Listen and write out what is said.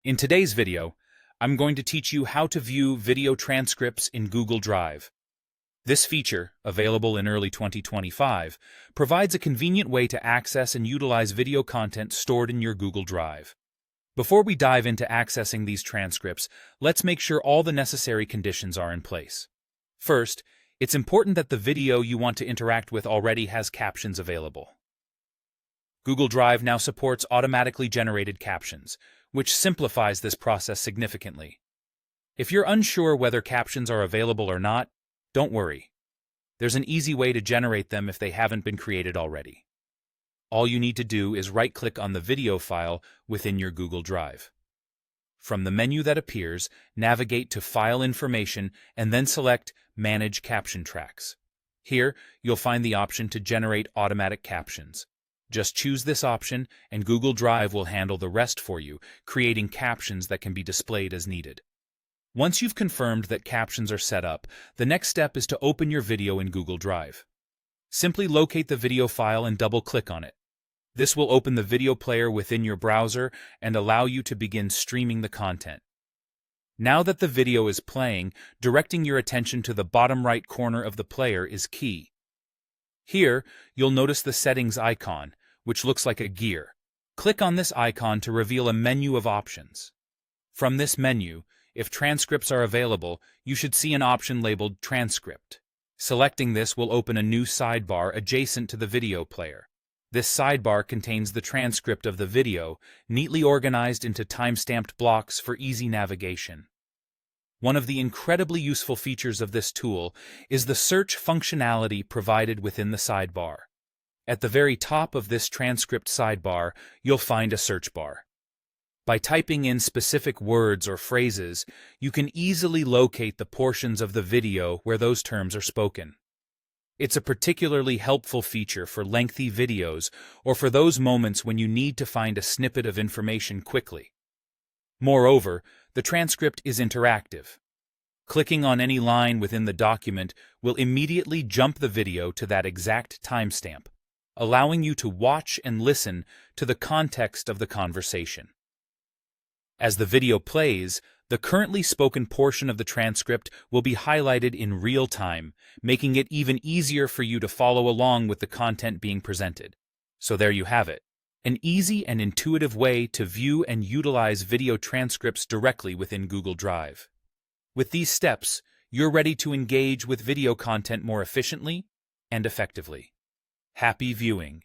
In today's video, I'm going to teach you how to view video transcripts in Google Drive. This feature, available in early 2025, provides a convenient way to access and utilize video content stored in your Google Drive. Before we dive into accessing these transcripts, let's make sure all the necessary conditions are in place. First, it's important that the video you want to interact with already has captions available. Google Drive now supports automatically generated captions, which simplifies this process significantly. If you're unsure whether captions are available or not, don't worry. There's an easy way to generate them if they haven't been created already. All you need to do is right-click on the video file within your Google Drive. From the menu that appears, navigate to File Information and then select Manage Caption Tracks. Here, you'll find the option to generate automatic captions. Just choose this option, and Google Drive will handle the rest for you, creating captions that can be displayed as needed. Once you've confirmed that captions are set up, the next step is to open your video in Google Drive. Simply locate the video file and double-click on it. This will open the video player within your browser and allow you to begin streaming the content. Now that the video is playing, directing your attention to the bottom right corner of the player is key. Here, you'll notice the settings icon, which looks like a gear. Click on this icon to reveal a menu of options. From this menu, if transcripts are available, you should see an option labeled Transcript. Selecting this will open a new sidebar adjacent to the video player. This sidebar contains the transcript of the video, neatly organized into time-stamped blocks for easy navigation. One of the incredibly useful features of this tool is the search functionality provided within the sidebar. At the very top of this transcript sidebar, you'll find a search bar. By typing in specific words or phrases, you can easily locate the portions of the video where those terms are spoken. It's a particularly helpful feature for lengthy videos or for those moments when you need to find a snippet of information quickly. Moreover, the transcript is interactive. Clicking on any line within the document will immediately jump the video to that exact timestamp, allowing you to watch and listen to the context of the conversation. As the video plays, the currently spoken portion of the transcript will be highlighted in real time, making it even easier for you to follow along with the content being presented. So there you have it, an easy and intuitive way to view and utilize video transcripts directly within Google Drive. With these steps, you're ready to engage with video content more efficiently and effectively. Happy viewing!